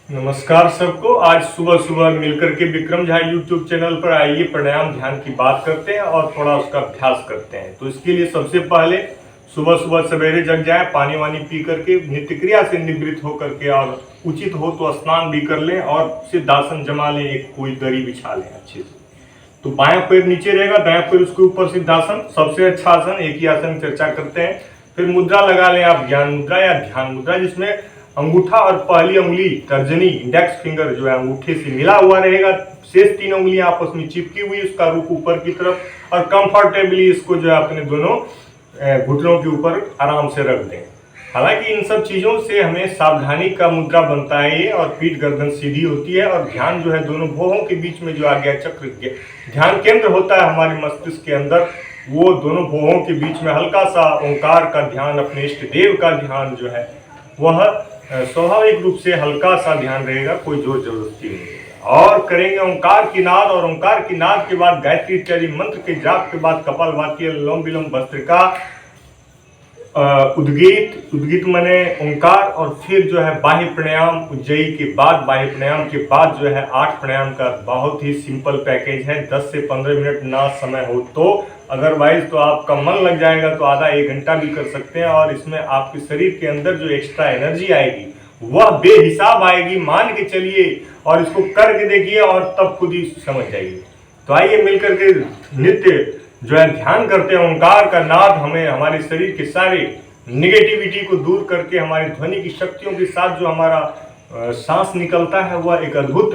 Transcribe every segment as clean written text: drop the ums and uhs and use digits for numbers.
नमस्कार सबको। आज सुबह सुबह मिलकर के विक्रम झा यूट्यूब चैनल पर आइए प्राणायाम ध्यान की बात करते हैं और थोड़ा उसका अभ्यास करते हैं। तो इसके लिए सबसे पहले सुबह सुबह सवेरे जग जाए, पानी वानी पी करके नित्य क्रिया से निवृत्त होकर के और उचित हो तो स्नान भी कर लें और सिद्धासन जमा लें, एक कोई दरी बिछा लें अच्छे से। तो बायां पैर नीचे रहेगा, दायां पैर उसके ऊपर सिद्धासन, सबसे अच्छा आसन। एक ही आसन की चर्चा करते हैं। फिर मुद्रा लगा लें आप, ज्ञान मुद्रा या ध्यान मुद्रा, जिसमें अंगूठा और पहली उंगली तर्जनी इंडेक्स फिंगर जो है अंगूठे से मिला हुआ रहेगा, शेष 3 उंगलियां आपस में चिपकी हुई, उसका रुख ऊपर की तरफ, और कंफर्टेबली इसको जो है अपने दोनों घुटनों के ऊपर आराम से रख दें। हालांकि इन सब चीजों से हमें सावधानी का मुद्रा बनता है ये, और पीठ गर्दन सीधी होती है, और ध्यान जो है दोनों भौहों के बीच में जो आज्ञा चक्र ध्यान केंद्र होता है हमारे मस्तिष्क के अंदर, वो दोनों भौहों के बीच में हल्का सा ओंकार का ध्यान, अपने इष्ट देव का ध्यान जो है वह स्वाभाविक रूप से हल्का सा ध्यान रहेगा, कोई जोर जबरदस्ती नहीं रहेगा। और करेंगे ओंकार की नाद, और ओंकार की नाद के बाद गायत्री इत्यादि मंत्र के जाप के बाद कपालभाति, अनुलोम विलोम, भस्त्रिका, उद्गीत मने ओंकार, और फिर जो है बाह्य प्राणायाम उज्जयी के बाद, बाह्य प्राणायाम के बाद जो है 8 प्राणायाम का बहुत ही सिंपल पैकेज है। 10 से 15 मिनट ना समय हो तो, अदरवाइज तो आपका मन लग जाएगा तो आधा 1 घंटा भी कर सकते हैं। और इसमें आपके शरीर के अंदर जो एक्स्ट्रा एनर्जी आएगी वह बेहिसाब आएगी, मान के चलिए, और इसको करके देखिए और तब खुद ही समझ जाइए। तो आइए मिलकर के नित्य जो है ध्यान करते हैं। ओंकार का नाद हमें हमारे शरीर के सारे निगेटिविटी को दूर करके हमारी ध्वनि की शक्तियों के साथ जो हमारा सांस निकलता है वह एक अद्भुत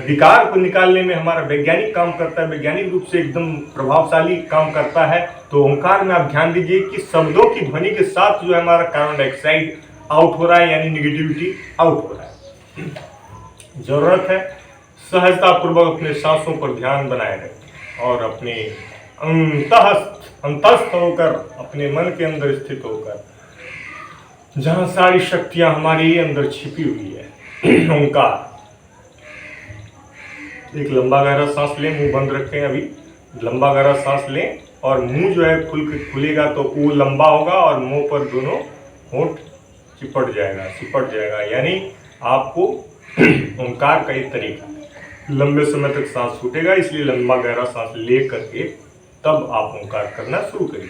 विकार को निकालने में हमारा वैज्ञानिक काम करता है, वैज्ञानिक रूप से एकदम प्रभावशाली काम करता है। तो ओंकार में आप ध्यान दीजिए कि शब्दों की ध्वनि के साथ जो है हमारा कार्बन डाइऑक्साइड आउट हो रहा है, यानी निगेटिविटी आउट हो रहा है। जरूरत है सहजता पूर्वक अपने सांसों पर ध्यान बनाए रखें और अपने अंतस्थ होकर, अपने मन के अंदर स्थित होकर, जहां सारी शक्तियां हमारी अंदर छिपी हुई है। ओंकार। एक लंबा गहरा सांस लें, मुंह बंद रखें, अभी लंबा गहरा सांस लें, और मुंह जो है खुलेगा तो वो लंबा होगा और मुंह पर दोनों होंठ सिपट जाएगा, यानी आपको ओंकार का एक तरीका है। लंबे समय तक सांस छूटेगा, इसलिए लंबा गहरा सांस ले करके तब आप ओंकार करना शुरू करिए।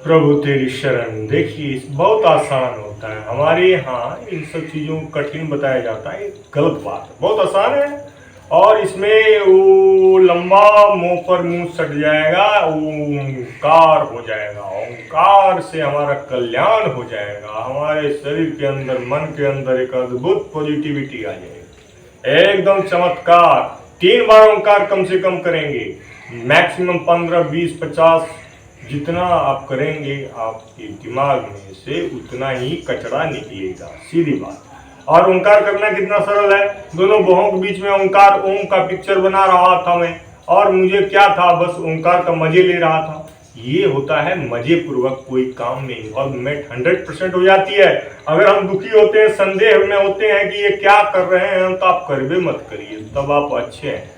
प्रभु तेरी शरण। देखिए बहुत आसान होता है, हमारे यहाँ इन सब चीज़ों को कठिन बताया जाता है, गलत बात है। बहुत आसान है, और इसमें वो लंबा मुंह पर मुंह सट जाएगा, ओंकार हो जाएगा। ओंकार से हमारा कल्याण हो जाएगा, हमारे शरीर के अंदर, मन के अंदर एक अद्भुत पॉजिटिविटी आ जाएगी, एकदम चमत्कार। 3 बार ओंकार कम से कम करेंगे, मैक्सिमम 15, 20, 50, जितना आप करेंगे आपके दिमाग में से उतना ही कचरा निकलेगा, सीधी बात। और ओंकार करना कितना सरल है, दोनों भौहों के बीच में ओंकार, ओम का पिक्चर बना रहा था मैं, और मुझे क्या था, बस ओंकार का मजे ले रहा था। ये होता है मजे पूर्वक कोई काम में इन्वॉल्वमेंट 100% हो जाती है। अगर हम दुखी होते हैं, संदेह में होते हैं कि ये क्या कर रहे हैं, तो आप कर भी मत करिए, तब आप अच्छे हैं।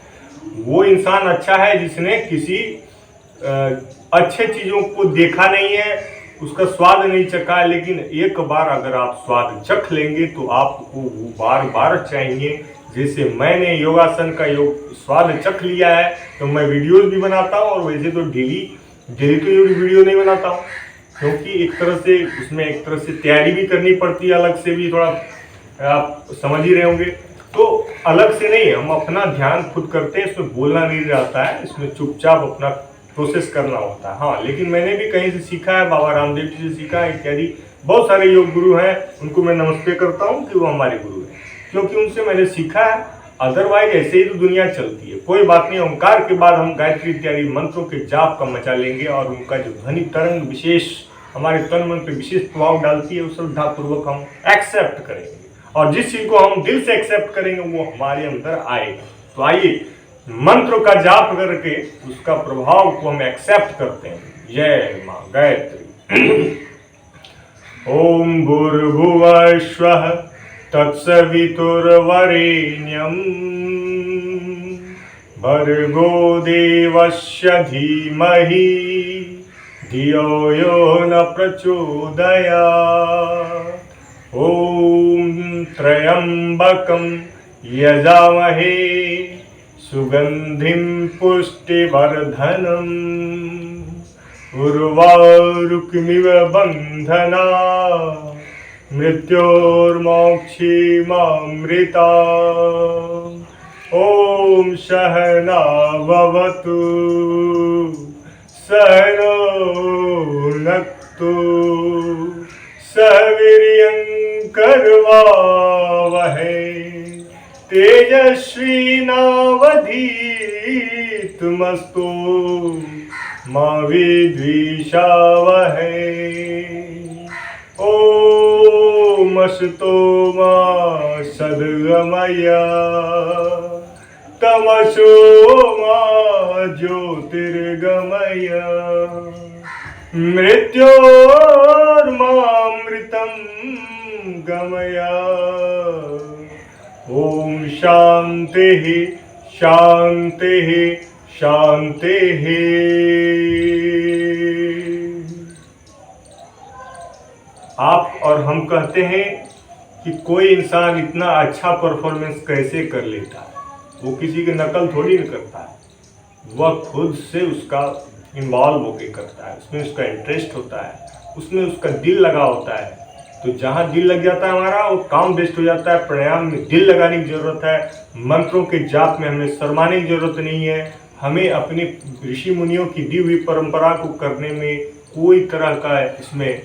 वो इंसान अच्छा है जिसने किसी अच्छे चीजों को देखा नहीं है, उसका स्वाद नहीं चखा है, लेकिन एक बार अगर आप स्वाद चख लेंगे तो आपको वो बार बार चाहिए। जैसे मैंने योगासन का स्वाद चख लिया है, तो मैं वीडियोस भी बनाता हूँ, और वैसे तो डेली तो वीडियो नहीं बनाता हूँ, क्योंकि एक तरह से उसमें एक तरह से तैयारी भी करनी पड़ती है, अलग से भी थोड़ा, आप समझ ही रहे होंगे। तो अलग से नहीं, हम अपना ध्यान खुद करते हैं, इसमें बोलना नहीं रहता है, इसमें चुपचाप अपना प्रोसेस करना होता है। हाँ, लेकिन मैंने भी कहीं से सीखा है, बाबा रामदेव जी से सीखा है इत्यादि, बहुत सारे योग गुरु हैं, उनको मैं नमस्ते करता हूँ कि वो हमारे गुरु हैं, क्योंकि उनसे मैंने सीखा है। अदरवाइज ऐसे ही तो दुनिया चलती है। कोई बात नहीं, ओंकार के बाद हम गायत्री इत्यादि मंत्रों के जाप का मचा लेंगे, और उनका जो ध्वनि तरंग विशेष हमारे तन मन पर विशेष प्रभाव डालती है, उस श्रद्धापूर्वक हम एक्सेप्ट करेंगे, और जिस चीज को हम दिल से एक्सेप्ट करेंगे वो हमारे अंदर आएगा। तो आइए मंत्र का जाप करके उसका प्रभाव को हम एक्सेप्ट करते हैं। जय मां गायत्री। ओम भूर्भुवः स्वः तत्सवितुर्वरेण्यं भर्गो देवस्य धीमहि धियो यो न प्रचोदयात्। ओम त्र्यंबकं यजामहे सुगंधिं पुष्टिवर्धनम् उर्वारुकमिव बन्धनात् मृत्योर्मोक्षीमामृता। ओम सहना भवतु सहनो भुनक्तु सह वीर्यं करवावहै तेजस्विनावधीतमस्तु मा विद्विषावहै। ओम असतो मा सद्गमय तमसो मा ज्योतिर्गमय मृत्योर्मामृतं गमय। ओम शांति शांति शांति। आप और हम कहते हैं कि कोई इंसान इतना अच्छा परफॉर्मेंस कैसे कर लेता है, वो किसी की नकल थोड़ी नहीं करता है, वह खुद से उसका इन्वॉल्व होकर करता है, उसमें उसका इंटरेस्ट होता है, उसमें उसका दिल लगा होता है। तो जहाँ दिल लग जाता है हमारा, वो काम बेस्ट हो जाता है। प्राणायाम में दिल लगाने की जरूरत है, मंत्रों के जाप में हमें शर्माने की जरूरत नहीं है। हमें अपनी ऋषि मुनियों की दी हुई परंपरा को करने में कोई तरह का इसमें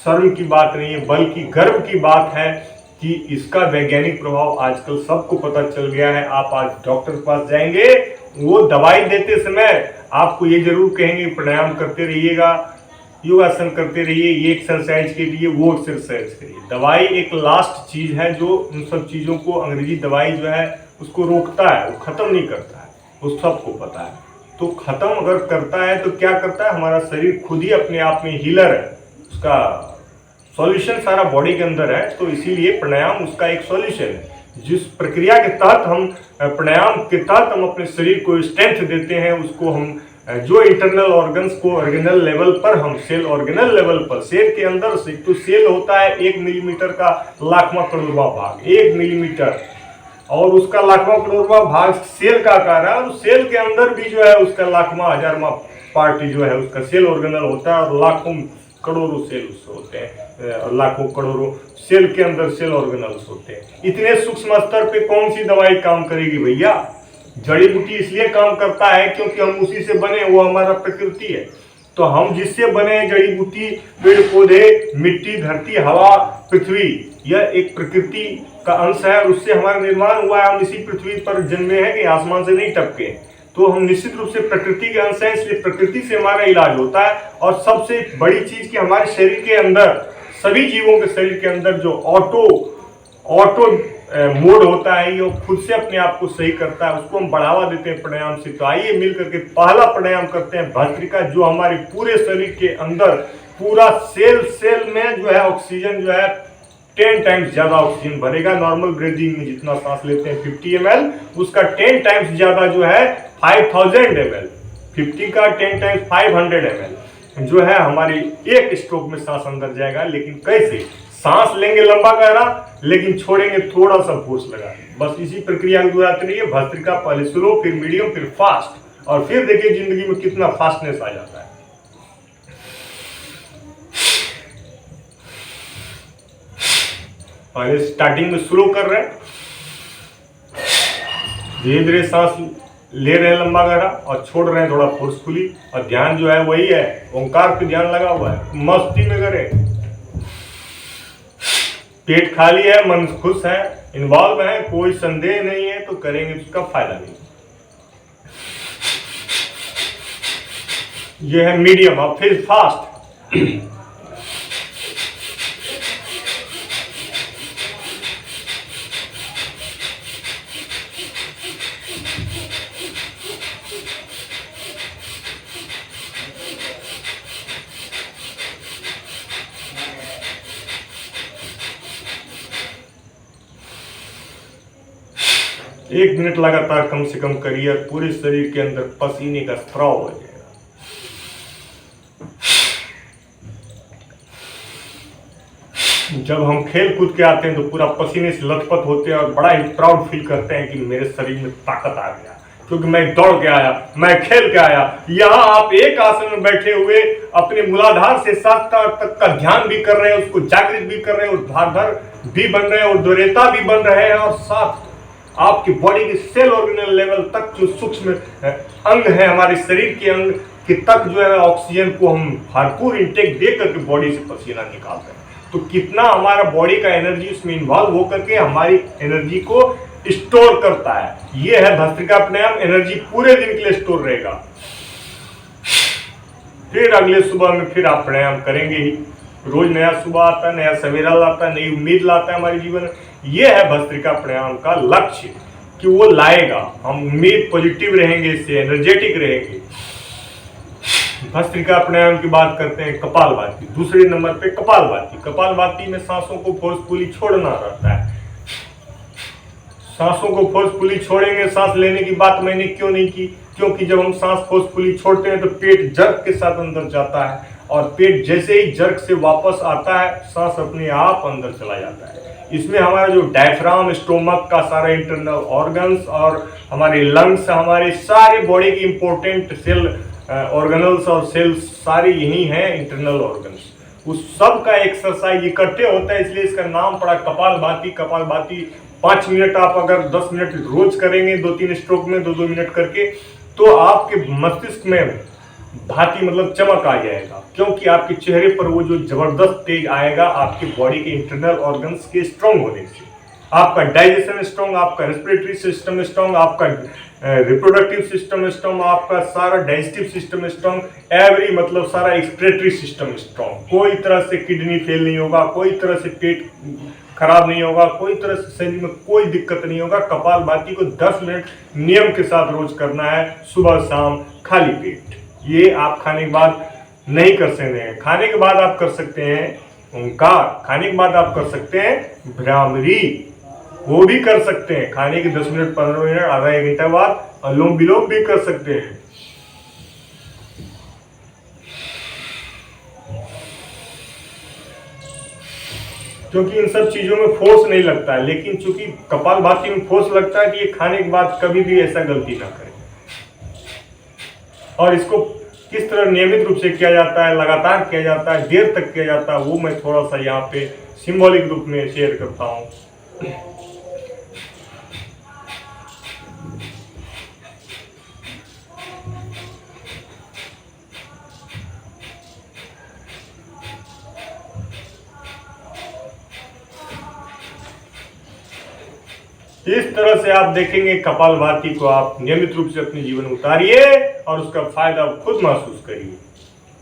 शर्म की बात नहीं है, बल्कि गर्व की बात है कि इसका वैज्ञानिक प्रभाव आजकल सबको पता चल गया है। आप आज डॉक्टर के पास जाएंगे, वो दवाई देते समय आपको ये जरूर कहेंगे प्राणायाम करते रहिएगा, योगासन करते रहिए, ये एक्सरसाइज के लिए वो एक्सरसाइज करिए। दवाई एक लास्ट चीज है जो उन सब चीज़ों को, अंग्रेजी दवाई जो है उसको रोकता है, वो ख़त्म नहीं करता है, वो सबको पता है। तो ख़त्म अगर करता है तो क्या करता है, हमारा शरीर खुद ही अपने आप में हीलर है, उसका सॉल्यूशन सारा बॉडी के अंदर है। तो इसीलिए प्राणायाम उसका एक सॉल्यूशन है। जिस प्रक्रिया के तहत हम प्राणायाम के तहत हम अपने शरीर को स्ट्रेंथ देते हैं, उसको हम जो इंटरनल ऑर्गन्स को ऑर्गेनल लेवल पर, हम सेल ऑर्गेनल लेवल पर, सेल के अंदर से तो सेल होता है 1 मिलीमीटर का लाखवां करोड़वां भाग, 1 मिलीमीटर, और उसका लाखवां करोड़वां भाग सेल का आकार है। और सेल के अंदर भी जो है उसका लाखवां हजारवां पार्ट जो है उसका सेल ऑर्गेनल होता है, और लाखों करोड़ों सेल होते हैं, लाखों करोड़ों सेल के अंदर सेल ऑर्गेनल्स होते हैं। इतने सूक्ष्म स्तर पे कौन सी दवाई काम करेगी भैया। जड़ी बूटी इसलिए काम करता है क्योंकि हम उसी से बने, वो हमारा प्रकृति है। तो हम जिससे बने, जड़ी बूटी, पेड़ पौधे, मिट्टी, धरती, हवा, पृथ्वी, यह एक प्रकृति का अंश है, और उससे हमारा निर्माण हुआ है। हम इसी पृथ्वी पर जन्मे हैं कि आसमान से नहीं टपके। तो हम निश्चित रूप से प्रकृति के अंश हैं, इसलिए प्रकृति से हमारा इलाज होता है। और सबसे बड़ी चीज कि हमारे शरीर के अंदर, सभी जीवों के शरीर के अंदर जो ऑटो मोड होता है, ये खुद से अपने आप को सही करता है, उसको हम बढ़ावा देते हैं प्राणायाम से। तो आइए मिल करके पहला प्राणायाम करते हैं भस्त्रिका, जो हमारे पूरे शरीर के अंदर पूरा सेल सेल में जो है ऑक्सीजन जो है 10 टाइम्स ज्यादा ऑक्सीजन भरेगा। नॉर्मल ब्रीदिंग में जितना सांस लेते हैं 50 ml, उसका 10 टाइम्स ज्यादा जो है 5000 ml, 50 का 10 टाइम्स 500 ml जो है हमारी एक स्ट्रोक में सांस अंदर जाएगा। लेकिन कैसे? सांस लेंगे लंबा गहरा, लेकिन छोड़ेंगे थोड़ा सा फोर्स लगा। बस इसी प्रक्रिया को दोहराते रहिए। भस्त्रिका पहले स्लो, फिर मीडियम, फिर फास्ट, और फिर देखिए जिंदगी में कितना फास्टनेस आ जाता है। पहले स्टार्टिंग में स्लो कर रहे हैं, धीरे धीरे सांस ले रहे हैं लंबा गहरा और छोड़ रहे हैं थोड़ा फोर्सफुली। और ध्यान जो है वही है, ओंकार पे ध्यान लगा हुआ है, मस्ती में करें। पेट खाली है, मन खुश है, इन्वॉल्व है, कोई संदेह नहीं है, तो करेंगे उसका फायदा नहीं। ये है मीडियम। अब फिर फास्ट। एक मिनट लगातार कम से कम करिए और पूरे शरीर के अंदर पसीने का स्त्राव हो जाएगा। जब हम खेल कूद के आते हैं तो पूरा पसीने से लथपथ होते हैं और बड़ा ही प्राउड फील करते हैं कि मेरे शरीर में ताकत आ गया, क्योंकि मैं दौड़ के आया, मैं खेल के आया। यहाँ आप एक आसन में बैठे हुए अपने मूलाधार से शास्त्रार तक का ध्यान भी कर रहे हैं, उसको जागृत भी कर रहे हैं, ऊर्ध्वाधर भी बन रहे हैं, ऊर्ध्वरेता भी बन रहे हैं, और साथ आपकी बॉडी के सेल ऑर्गेनल लेवल तक जो सूक्ष्म अंग है हमारे शरीर के अंग के तक जो है ऑक्सीजन को हम भरपूर इंटेक दे करके बॉडी से पसीना निकालते हैं। तो कितना हमारा बॉडी का एनर्जी उसमें इन्वॉल्व होकर के हमारी एनर्जी को स्टोर करता है। ये है भस्त्रिका प्राणायाम, एनर्जी पूरे दिन के लिए स्टोर रहेगा। फिर अगले सुबह में फिर आप प्राणायाम करेंगे ही। रोज नया सुबह आता है, नया सवेरा लाता है, नई उम्मीद लाता है हमारे जीवन में। यह है भस्त्रिका प्राणायाम का लक्ष्य कि वो लाएगा, हम उम्मीद पॉजिटिव रहेंगे, इससे एनर्जेटिक रहेंगे। भस्त्रिका प्राणायाम की बात करते हैं कपालभाति। दूसरे नंबर पे कपालभाति। कपालभाति में सांसों को फोर्सफुली छोड़ना रहता है। सांसों को फोर्सफुली छोड़ेंगे। सांस लेने की बात मैंने क्यों नहीं की? क्योंकि जब हम सांस फोर्सफुली छोड़ते हैं तो पेट जर्क के साथ अंदर जाता है, और पेट जैसे ही जर्क से वापस आता है सांस अपने आप अंदर चला जाता है। इसमें हमारा जो डायफ्राम, स्टोमक का सारा इंटरनल ऑर्गन्स और हमारे लंग्स, हमारे सारे बॉडी की इंपॉर्टेंट सेल ऑर्गेनल्स और सेल्स सारे यही हैं, इंटरनल ऑर्गन्स। उस सब का एक्सरसाइज इकट्ठे होता है, इसलिए इसका नाम पड़ा कपालभाति। कपालभाति 5 मिनट आप अगर 10 मिनट रोज करेंगे, 2-3 स्ट्रोक में 2-2 मिनट करके, तो आपके मस्तिष्क में भांति मतलब चमक आ जाएगा, क्योंकि आपके चेहरे पर वो जो जबरदस्त तेज आएगा आपके बॉडी के इंटरनल ऑर्गन्स के स्ट्रांग होने से। आपका डाइजेशन स्ट्रांग, आपका रेस्पिरेटरी सिस्टम स्ट्रांग, आपका रिप्रोडक्टिव सिस्टम स्ट्रांग, आपका सारा डाइजेस्टिव सिस्टम स्ट्रांग, एवरी मतलब सारा एक्सक्रेटरी सिस्टम स्ट्रांग। कोई तरह से किडनी फेल नहीं होगा, कोई तरह से पेट खराब नहीं होगा, कोई तरह से शरीर में कोई दिक्कत नहीं होगा। कपालभाति को 10 मिनट नियम के साथ रोज करना है, सुबह शाम खाली पेट। ये आप खाने के बाद नहीं कर सकते हैं। खाने के बाद आप कर सकते हैं ओंकार, खाने के बाद आप कर सकते हैं भ्रामरी, वो भी कर सकते हैं। खाने के 10 मिनट 15 मिनट आधा 1 घंटा बाद अनुलोम विलोम भी कर सकते हैं। क्योंकि इन सब चीजों में फोर्स नहीं लगता है, लेकिन चूंकि कपालभाति में फोर्स लगता है कि ये खाने के बाद कभी भी ऐसा गलती ना करें। और इसको किस तरह नियमित रूप से किया जाता है, लगातार किया जाता है, देर तक किया जाता है, वो मैं थोड़ा सा यहाँ पे सिंबॉलिक रूप में शेयर करता हूँ। इस तरह से आप देखेंगे कपालभाति को आप नियमित रूप से अपने जीवन में उतारिए और उसका फायदा खुद महसूस करिए।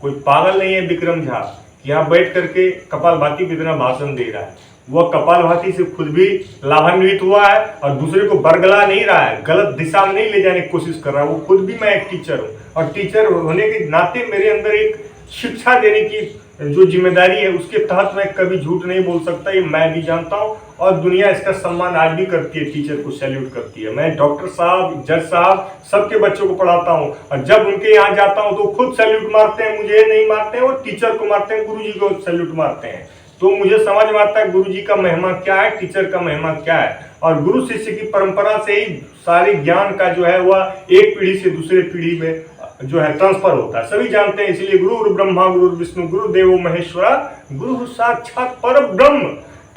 कोई पागल नहीं है विक्रम झा यहाँ बैठ करके कपालभाति की तरह भाषण दे रहा है। वह कपालभाति से खुद भी लाभान्वित हुआ है और दूसरे को बरगला नहीं रहा है, गलत दिशा में नहीं ले जाने की कोशिश कर रहा है। वो खुद भी, मैं एक टीचर हूँ और टीचर होने के नाते मेरे अंदर एक शिक्षा देने की जो जिम्मेदारी है, उसके तहत मैं कभी झूठ नहीं बोल सकता, ये मैं भी जानता हूँ और दुनिया इसका सम्मान आज भी करती है, टीचर को सैल्यूट करती है। मैं डॉक्टर साहब, जज साहब, सबके बच्चों को पढ़ाता हूँ और जब उनके यहाँ जाता हूँ तो खुद सैल्यूट मारते हैं, मुझे नहीं मारते हैं, और टीचर को मारते हैं, गुरुजी को सैल्यूट मारते हैं। तो मुझे समझ में आता है गुरुजी का महिमा क्या है, टीचर का महिमा क्या है। और गुरु शिष्य की परंपरा से ही सारे ज्ञान का जो है वह एक पीढ़ी से दूसरे पीढ़ी में जो है ट्रांसफर होता है, सभी जानते हैं। इसलिए गुरु ब्रह्मा गुरु विष्णु गुरु देवो महेश्वरा गुरु साक्षात पर ब्रह्म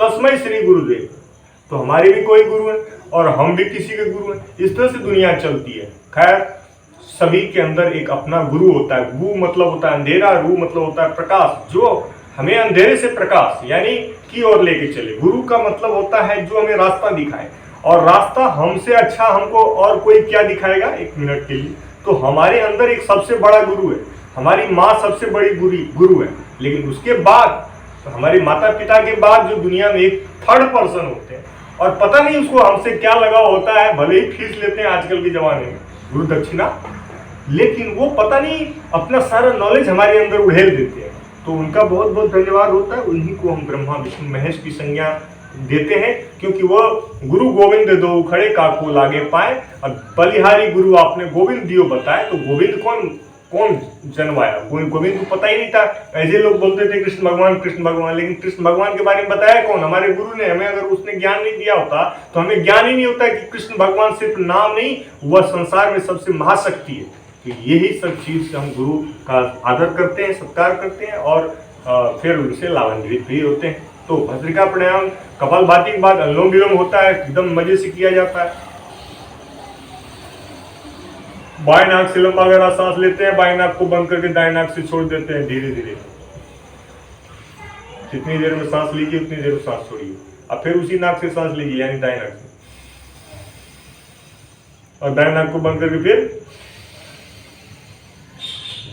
तस्मै श्री गुरुदेव। तो हमारे भी कोई गुरु है और हम भी किसी के गुरु हैं। इस तरह से दुनिया चलती है। खैर, सभी के अंदर एक अपना गुरु होता है। गु मतलब होता है अंधेरा, रू मतलब होता है प्रकाश, जो हमें अंधेरे से प्रकाश यानी की ओर लेके चले। गुरु का मतलब होता है जो हमें रास्ता दिखाए, और रास्ता हमसे अच्छा हमको और कोई क्या दिखाएगा। एक मिनट के लिए, तो हमारे अंदर एक सबसे बड़ा गुरु है, हमारी माँ सबसे बड़ी गुरु है, लेकिन उसके बाद हमारे माता पिता के बाद जो दुनिया में एक थर्ड पर्सन होते हैं, और पता नहीं उसको हमसे क्या लगाव होता है, भले ही फीस लेते हैं आजकल के जमाने में गुरु दक्षिणा, लेकिन वो पता नहीं अपना सारा नॉलेज हमारे अंदर उड़ेल देते हैं। तो उनका बहुत बहुत धन्यवाद होता है। उन्हीं को हम ब्रह्मा विष्णु महेश की संज्ञा देते हैं, क्योंकि वो गुरु गोविंद दो खड़े काको लागे पाए। अब बलिहारी गुरु आपने गोविंद दियो बताए, तो गोविंद कौन जनवाया? गोविंद को पता ही नहीं था। ऐसे लोग बोलते थे कृष्ण भगवान, लेकिन कृष्ण भगवान के बारे में बताया कौन? हमारे गुरु ने। हमें अगर उसने ज्ञान नहीं दिया होता तो हमें ज्ञान ही नहीं होता कि कृष्ण भगवान सिर्फ नाम नहीं, वह संसार में सबसे महाशक्ति है। तो यही सब चीज से हम गुरु का आदर करते हैं, सत्कार करते हैं और फिर उनसे लाभान्वित भी होते हैं। तो भस्त्रिका प्राणायाम कपालभाति के बाद अनुलोम विलोम होता है, एकदम मजे से किया जाता है। बाएं नाक से लंबा गहरा सांस लेते हैं, बाएं नाक को बंद करके दाएं नाक से छोड़ देते हैं धीरे धीरे। जितनी देर में सांस लीजिए उतनी देर में सांस छोड़िए। अब फिर उसी नाक से सांस लीजिए, यानी दाएं नाक से, और दाएं नाक को बंद करके फिर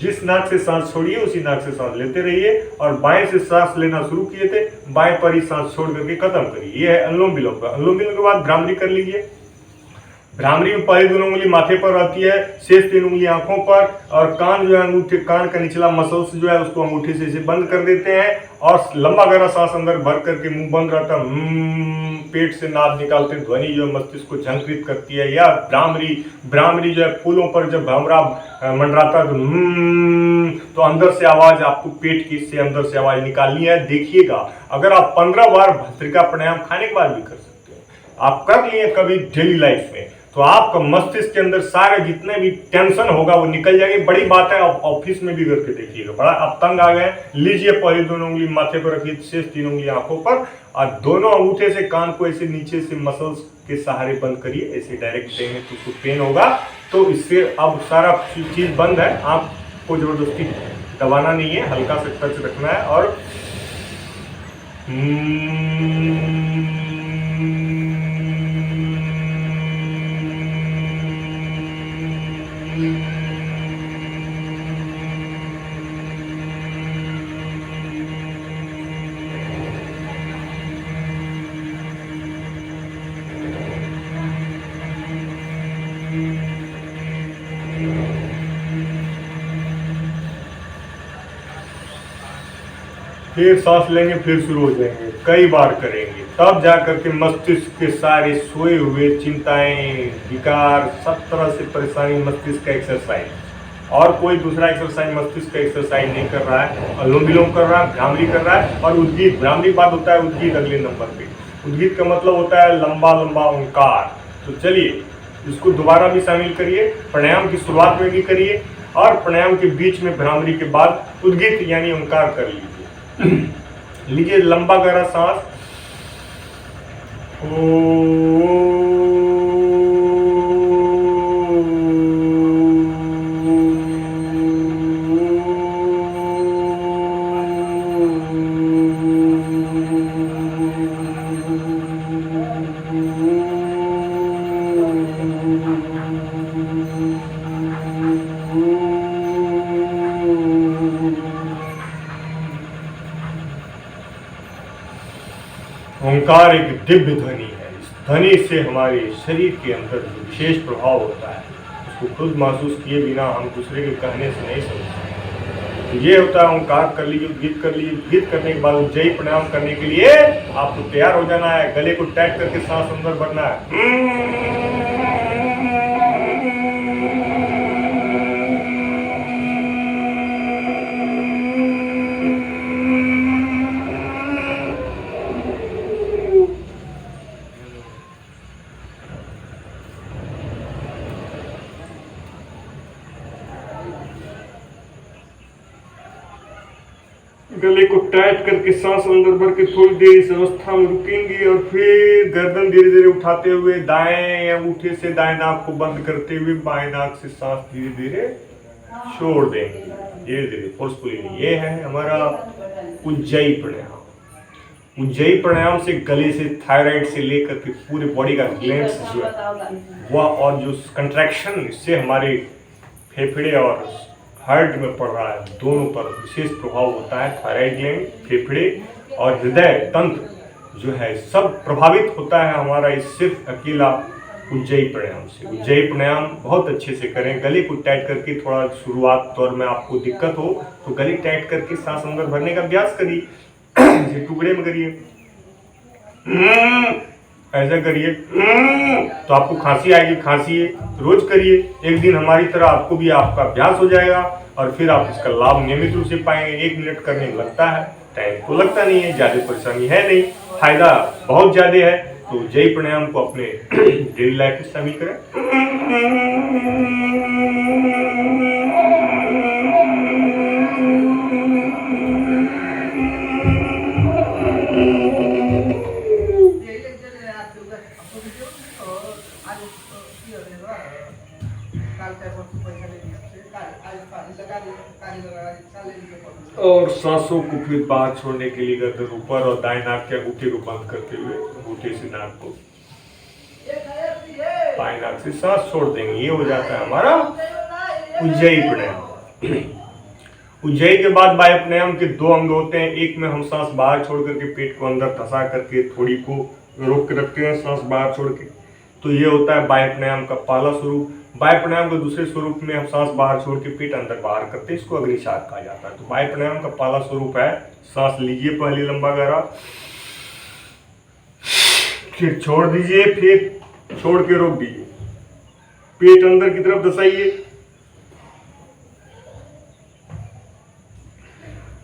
जिस नाक से सांस छोड़िए उसी नाक से सांस लेते रहिए, और बाएं से सांस लेना शुरू किए थे बाएं पर ही सांस छोड़ करके खत्म करिए। ये है अनुलोम विलोम का। अनुलोम विलोम के बाद भ्रामरी कर लीजिए। भ्रामरी में पहली दोनों उंगली माथे पर रहती है, शेष तीन उंगली आंखों पर, और कान जो है अंगूठे, कान का निचला मसल्स जो है उसको अंगूठे से इसे बंद कर देते हैं, और लंबा गहरा सांस अंदर भर करके मुंह बंद रहता है, पेट से नाद निकालते ध्वनि जो है मस्तिष्क को झंकृत करती है। या भ्रामरी जो है फूलों पर जब भ्रमरा मंडराता है तो अंदर से आवाज, आपको पेट की से अंदर से आवाज निकालनी है। देखिएगा, अगर आप 15 बार भस्त्रिका प्राणायाम खाने के बाद भी कर सकते हैं, आप कर लिए कभी डेली लाइफ में, तो आपका मस्तिष्क के अंदर सारे जितने भी टेंशन होगा वो निकल जाएगी। बड़ी बात है, आप ऑफिस में भी करके देखिएगा। बड़ा आप तंग आ गए, लीजिए पहली दोनों उंगली माथे पर रखिए, शेष तीन उंगली आंखों पर, और दोनों अंगूठे से कान को ऐसे नीचे से मसल्स के सहारे बंद करिए। ऐसे डायरेक्ट देंगे तो उसको पेन होगा, तो इससे अब सारा चीज बंद है। आपको जबरदस्ती दबाना नहीं है, हल्का से टच रखना है, और फिर सांस लेंगे, फिर शुरू हो जाएंगे, कई बार करेंगे, तब जाकर के मस्तिष्क के सारे सोए हुए चिंताएं, विकार, सब तरह से परेशानी, मस्तिष्क का एक्सरसाइज, और कोई दूसरा एक्सरसाइज मस्तिष्क का एक्सरसाइज नहीं कर रहा है। अनुलोम विलोम कर रहा है, भ्रामरी कर रहा है, और उद्गीत। भ्रामरी बाद होता है उद्गीत अगले नंबर पे। उद्गीत का मतलब होता है लंबा लंबा ओंकार। तो चलिए इसको दोबारा भी शामिल करिए, प्राणायाम की शुरुआत में भी करिए, और प्राणायाम के बीच में भ्रामरी के बाद उद्गीत यानी ओंकार कर लीजिए। लीजिए लंबा गहरा सांस, ओंकार एक दिव्य ध्वनि है। इस ध्वनि से हमारे शरीर के अंदर जो विशेष प्रभाव होता है उसको खुद महसूस किए बिना हम दूसरे के कहने से नहीं समझ सकते। तो ये होता है ओंकार कर लीजिए, गीत कर लीजिए। गीत करने के बाद उज्जयी प्राणायाम करने के लिए आपको तैयार हो जाना है, गले को टाइट करके सांस अंदर भरना है। गले को टाइट करके सांस अंदर भर के थोड़ी देर इस अवस्था में रुकेंगे और फिर गर्दन धीरे धीरे उठाते हुए दाएं अंगूठे से दाएं नाक को बंद करते हुए बाएं नाक से सांस धीरे धीरे छोड़ देंगे, धीरे धीरे फोर्सफुली। ये है हमारा उज्जयी प्राणायाम। उज्जयी प्राणायाम से गले से, थायराइड से लेकर के पूरे बॉडी का ग्लैंड्स जो है वह और जो कंट्रैक्शन, इससे हमारे फेफड़े और हार्ट में पड़ रहा है, दोनों पर विशेष प्रभाव होता है। थायराइड ग्लैंड, फेफड़े और हृदय तंत्र जो है सब प्रभावित होता है हमारा इस सिर्फ अकेला उज्जयी प्राणायाम से। उज्जयी प्राणायाम बहुत अच्छे से करें। गले को टाइट करके, थोड़ा शुरुआत दौर में आपको दिक्कत हो तो गले टाइट करके सांस अंदर भरने का अभ्यास करिए। इसे टुकड़े में करिए, ऐसा करिए तो आपको खांसी आएगी, खांसी रोज करिए। एक दिन हमारी तरह आपको भी आपका अभ्यास हो जाएगा और फिर आप इसका लाभ नियमित रूप से पाएंगे। 1 मिनट करने में लगता है, टाइम तो लगता नहीं है, ज्यादा परेशानी है नहीं, फायदा बहुत ज्यादा है। तो उज्जयी प्राणायाम को अपने डेली लाइफ में शामिल करें। और सांसों को फिर बाहर छोड़ने के लिए गर्दन ऊपर और दाएं नाक के अंगूठे को बंद करते हुए अंगूठे से नाक को बाएं नाक से सांस छोड़ देंगे। ये हो जाता है हमारा उज्जयी प्राणायाम। उज्जयी के बाद वायु प्राणायाम के 2 अंग होते हैं। एक में हम सांस बाहर छोड़ करके पेट को अंदर धंसा करके थोड़ी को रोक के रखते हैं, सांस बाहर छोड़ के। तो ये होता है वायु प्राणायाम का पहला स्वरूप। वायु प्राणायाम के दूसरे स्वरूप में हम सांस बाहर छोड़ के पेट अंदर बाहर करते हैं, इसको अग्निसार कहा जाता है। तो वायु प्राणायाम का पहला स्वरूप है, सांस लीजिए पहले लंबा गहरा, फिर छोड़ दीजिए, फिर छोड़ के रोक दीजिए, पेट अंदर की तरफ धसाइए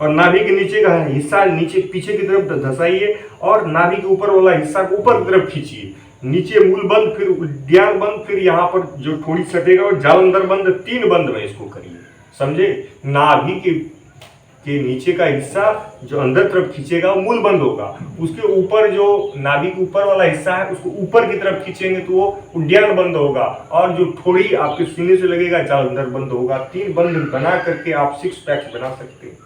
और नाभि के नीचे का हिस्सा नीचे पीछे की तरफ धसाइए और नाभि के ऊपर वाला हिस्सा को ऊपर की तरफ खींचिए। नीचे मूल बंद, फिर उद्यान बंद, फिर यहाँ पर जो थोड़ी सटेगा और जालंधर बंद, 3 बंद में इसको करिए, समझे। नाभि के नीचे का हिस्सा जो अंदर तरफ खींचेगा वो मूल बंद होगा। उसके ऊपर जो नाभि के ऊपर वाला हिस्सा है उसको ऊपर की तरफ खींचेंगे तो वो उद्यान बंद होगा और जो थोड़ी आपके सीने से लगेगा जालंधर बंद होगा। 3 बंद बना करके आप 6 पैक्स बना सकते हैं।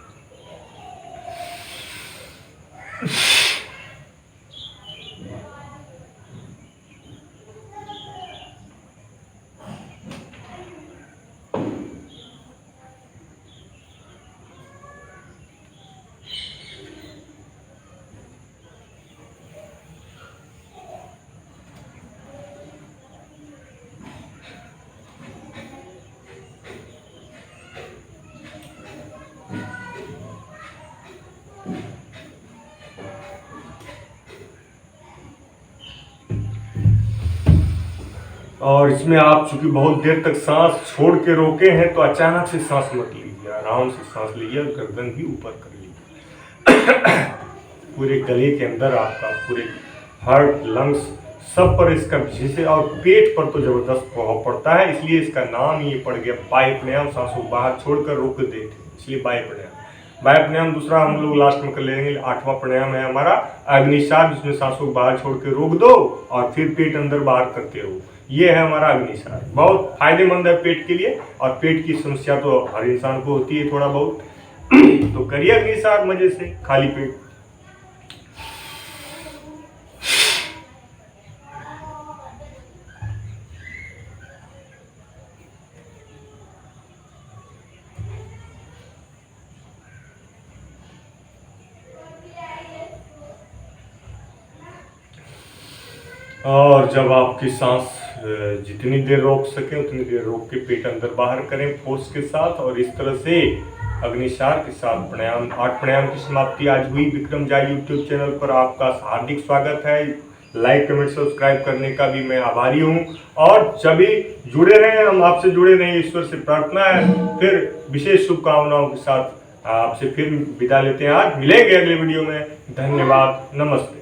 और इसमें आप चूंकि बहुत देर तक सांस छोड़ के रोके हैं तो अचानक से सांस मत लीजिए, आराम से सांस लीजिए और गर्दन भी ऊपर कर लीजिए। पूरे गले के अंदर आपका पूरे हार्ट, लंग्स सब पर इसका विशेष, और पेट पर तो जबरदस्त प्रभाव पड़ता है, इसलिए इसका नाम ये पड़ गया वायु प्राणायाम। सांसों बाहर छोड़कर रोक देते, इसलिए वायु प्राणायाम। वायु प्राणायाम दूसरा हम लोग लास्ट में कर लेंगे। 8वां प्राणायाम है हमारा अग्निसार, जिसमें सांसों बाहर छोड़ के रोक दो और फिर पेट अंदर बाहर करते रहो। ये है हमारा अग्निसार, बहुत फायदेमंद है पेट के लिए। और पेट की समस्या तो हर इंसान को होती है थोड़ा बहुत, तो करिए अग्निसार मजे से खाली पेट। और जब आपकी सांस जितनी देर रोक सके उतनी देर रोक के पेट अंदर बाहर करें फोर्स के साथ। और इस तरह से अग्निसार के साथ प्राणायाम 8 प्राणायाम की समाप्ति आज हुई। विक्रम झा यूट्यूब चैनल पर आपका हार्दिक स्वागत है। लाइक कमेंट सब्सक्राइब करने का भी मैं आभारी हूँ। और सभी जुड़े रहें, हम आपसे जुड़े रहें, ईश्वर से प्रार्थना है। फिर विशेष शुभकामनाओं के साथ आपसे फिर विदा लेते हैं। आज मिलेंगे अगले वीडियो में। धन्यवाद, नमस्ते।